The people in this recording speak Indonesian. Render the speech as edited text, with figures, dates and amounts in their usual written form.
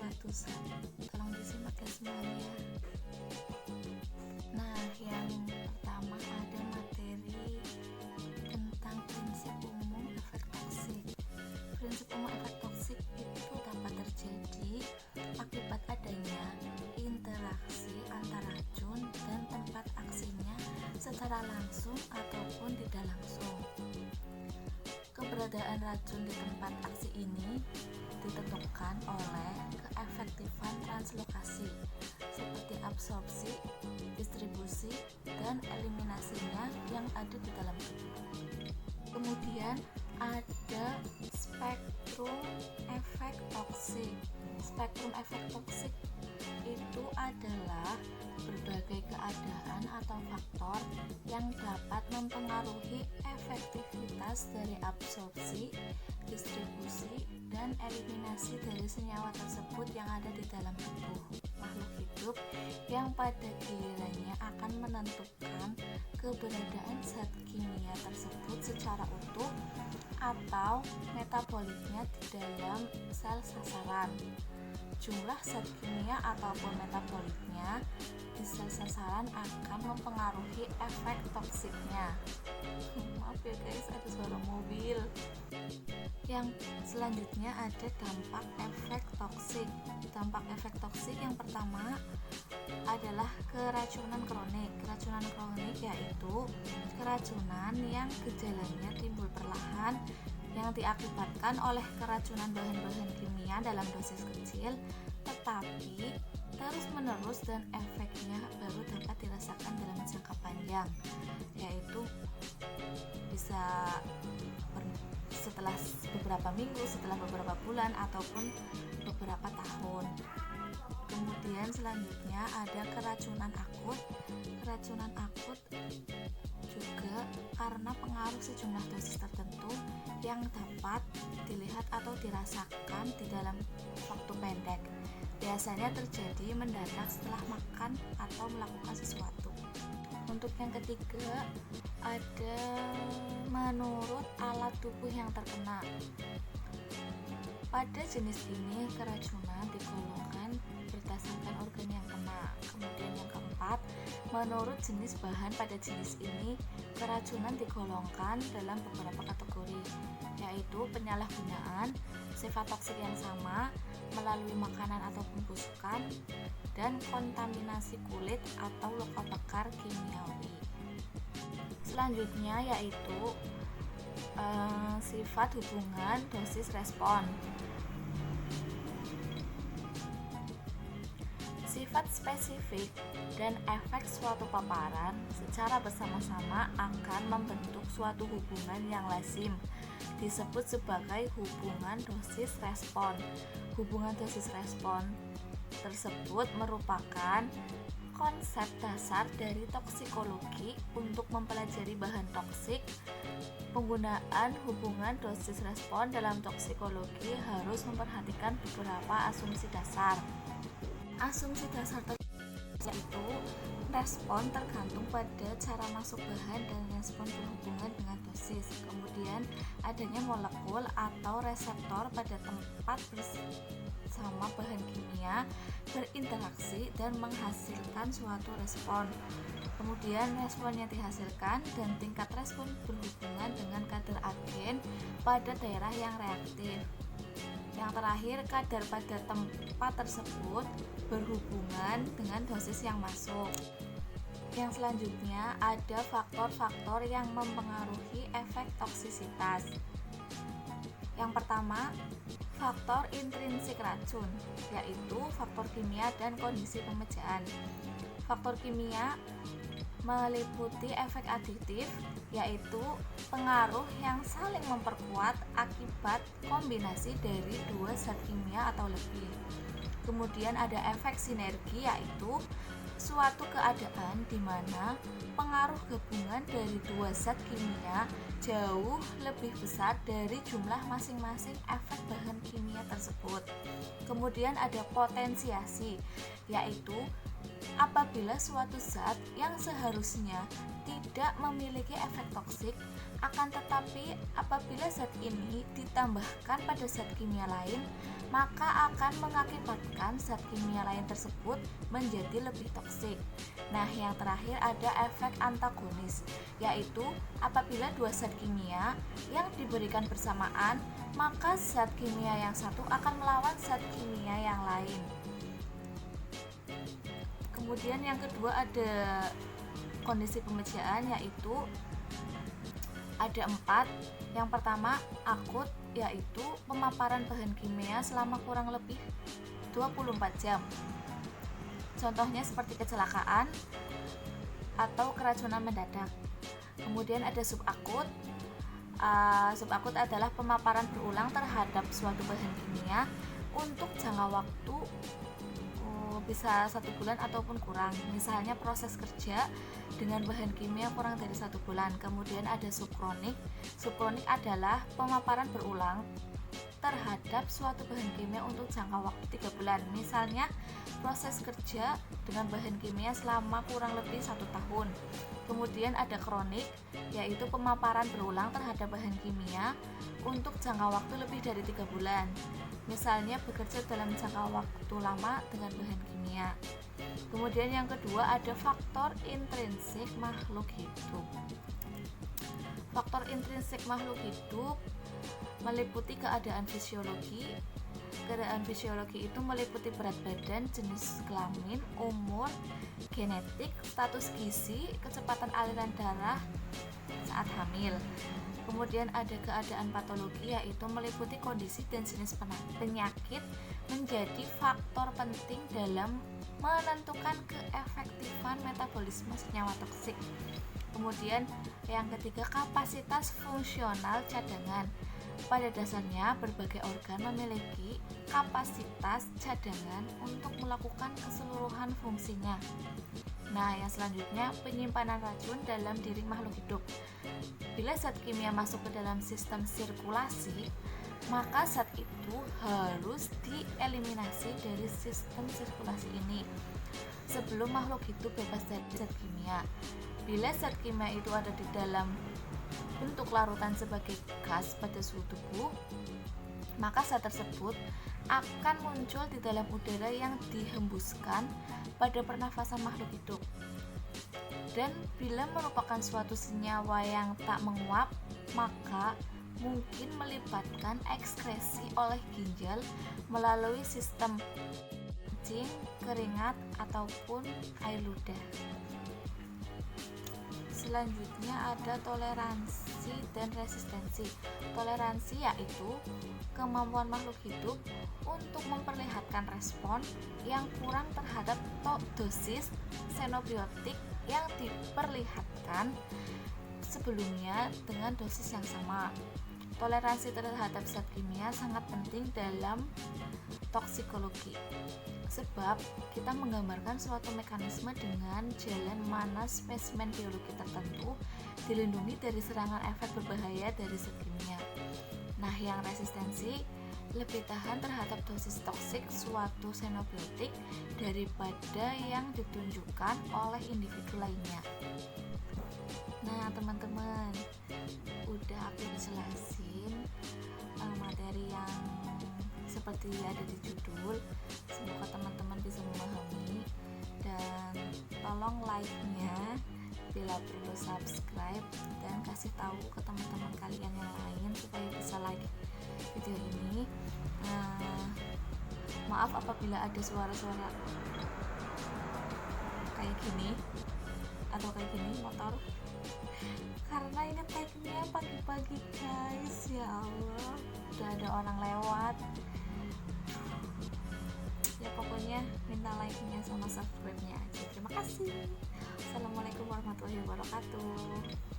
suatu zat. Tolong disimak ya semuanya. Nah, yang pertama ada materi tentang prinsip umum efek toksik. Prinsip umum efek toksik itu dapat terjadi akibat adanya interaksi antara racun dan tempat aksinya secara langsung ataupun tidak langsung. Keberadaan racun di tempat aksi ini ditentukan oleh keefektifan translokasi seperti absorpsi, distribusi, dan eliminasinya yang ada di dalam tubuh. Kemudian ada spektrum efek toksik. Spektrum efek toksik itu adalah berbagai keadaan atau faktor yang dapat mempengaruhi efektivitas dari absorpsi, distribusi, dan eliminasi dari senyawa tersebut yang ada di dalam tubuh makhluk hidup, yang pada gilirannya akan menentukan keberadaan zat kimia tersebut secara utuh atau metabolitnya di dalam sel sasaran. Jumlah zat kimia ataupun metabolitnya di sel sasaran akan mempengaruhi efek toksiknya. Maaf ya guys, ada suara mobil. Yang selanjutnya ada dampak efek toksik. Dampak efek toksik yang pertama adalah keracunan kronik. Keracunan kronik yaitu keracunan yang gejalanya timbul perlahan, yang diakibatkan oleh keracunan bahan-bahan kimia dalam dosis kecil, tetapi terus-menerus dan efeknya baru dapat dirasakan dalam jangka panjang, yaitu bisa setelah beberapa minggu, setelah beberapa bulan, ataupun beberapa tahun. Kemudian selanjutnya ada keracunan akut. Keracunan akut juga karena pengaruh sejumlah dosis tertentu yang dapat dilihat atau dirasakan di dalam waktu pendek. Biasanya terjadi mendadak setelah makan atau melakukan sesuatu. Untuk yang ketiga ada menurut alat tubuh yang terkena. Pada jenis ini keracunan digolongkan berdasarkan organ yang kena. Kemudian yang keempat, menurut jenis bahan pada jenis ini keracunan digolongkan dalam beberapa kategori, yaitu penyalahgunaan, sifat toksik yang sama, melalui makanan ataupun busukan, dan kontaminasi kulit atau luka bakar kimiawi. Selanjutnya yaitu sifat hubungan dosis respon. Sifat spesifik dan efek suatu paparan secara bersama-sama akan membentuk suatu hubungan yang lazim, disebut sebagai hubungan dosis respon. Hubungan dosis respon tersebut merupakan konsep dasar dari toksikologi. Untuk mempelajari bahan toksik, penggunaan hubungan dosis respon dalam toksikologi harus memperhatikan beberapa asumsi dasar. Asumsi dasar yaitu respon tergantung pada cara masuk bahan dan respon berhubungan dengan dosis. Kemudian adanya molekul atau reseptor pada tempat bersama bahan kimia berinteraksi dan menghasilkan suatu respon. Kemudian respon yang dihasilkan dan tingkat respon berhubungan dengan kadar agen pada daerah yang reaktif. Yang terakhir, kadar pada tempat tersebut berhubungan dengan dosis yang masuk. Yang selanjutnya ada faktor-faktor yang mempengaruhi efek toksisitas. Yang pertama, faktor intrinsik racun, yaitu faktor kimia dan kondisi pemejaan. Faktor kimia meliputi efek aditif, yaitu pengaruh yang saling memperkuat akibat kombinasi dari dua zat kimia atau lebih. Kemudian ada efek sinergi, yaitu suatu keadaan di mana pengaruh gabungan dari dua zat kimia jauh lebih besar dari jumlah masing-masing efek bahan kimia tersebut. Kemudian ada potensiasi, yaitu apabila suatu zat yang seharusnya tidak memiliki efek toksik, akan tetapi apabila zat ini ditambahkan pada zat kimia lain, maka akan mengakibatkan zat kimia lain tersebut menjadi lebih toksik. Nah, yang terakhir ada efek antagonis, yaitu apabila dua zat kimia yang diberikan bersamaan, maka zat kimia yang satu akan melawan zat kimia yang lain. Kemudian yang kedua ada kondisi pemejaan, yaitu ada 4. Yang pertama akut, yaitu pemaparan bahan kimia selama kurang lebih 24 jam. Contohnya seperti kecelakaan atau keracunan mendadak. Kemudian ada subakut. Subakut adalah pemaparan berulang terhadap suatu bahan kimia untuk jangka waktu bisa 1 bulan ataupun kurang, misalnya proses kerja dengan bahan kimia kurang dari 1 bulan. Kemudian ada subkronik. Subkronik adalah pemaparan berulang terhadap suatu bahan kimia untuk jangka waktu 3 bulan, misalnya proses kerja dengan bahan kimia selama kurang lebih 1 tahun. Kemudian ada kronik, yaitu pemaparan berulang terhadap bahan kimia untuk jangka waktu lebih dari 3 bulan, misalnya bekerja dalam jangka waktu lama dengan bahan kimia. Kemudian yang kedua ada faktor intrinsik makhluk hidup. Faktor intrinsik makhluk hidup meliputi keadaan fisiologi. Keadaan fisiologi itu meliputi berat badan, jenis kelamin, umur, genetik, status gizi, kecepatan aliran darah saat hamil. Kemudian ada keadaan patologi, yaitu meliputi kondisi dan jenis penyakit menjadi faktor penting dalam menentukan keefektifan metabolisme senyawa toksik. Kemudian yang ketiga kapasitas fungsional cadangan. Pada dasarnya berbagai organ memiliki kapasitas cadangan untuk melakukan keseluruhan fungsinya. Nah, yang selanjutnya penyimpanan racun dalam diri makhluk hidup. Bila zat kimia masuk ke dalam sistem sirkulasi, maka zat itu harus dieliminasi dari sistem sirkulasi ini sebelum makhluk hidup bebas dari zat kimia. Bila zat kimia itu ada di dalam bentuk larutan sebagai gas pada suhu tubuh, maka zat tersebut akan muncul di dalam udara yang dihembuskan pada pernafasan makhluk hidup. Dan bila merupakan suatu senyawa yang tak menguap, maka mungkin melibatkan ekskresi oleh ginjal melalui sistem kencing, keringat, ataupun air ludah. Selanjutnya ada toleransi dan resistensi. Toleransi yaitu kemampuan makhluk hidup untuk memperlihatkan respon yang kurang terhadap dosis xenobiotik yang diperlihatkan sebelumnya dengan dosis yang sama. Toleransi terhadap zat kimia sangat penting dalam toksikologi, sebab kita menggambarkan suatu mekanisme dengan jalan mana spesimen biologi tertentu dilindungi dari serangan efek berbahaya dari zat kimia. Nah, yang resistensi lebih tahan terhadap dosis toksik suatu xenobiotik daripada yang ditunjukkan oleh individu lainnya. Nah, teman-teman, udah aku jelasin materi yang seperti ada di judul. Semoga teman-teman bisa memahami, dan tolong like-nya, bila perlu subscribe, dan kasih tahu ke teman-teman kalian yang lain supaya bisa like video ini. Maaf apabila ada suara-suara kayak gini atau kayak gini motor, karena ini tag-nya pagi-pagi guys. Ya Allah, udah ada orang lewat. Ya pokoknya minta like-nya sama subscribe-nya aja. Terima kasih. Assalamualaikum warahmatullahi wabarakatuh.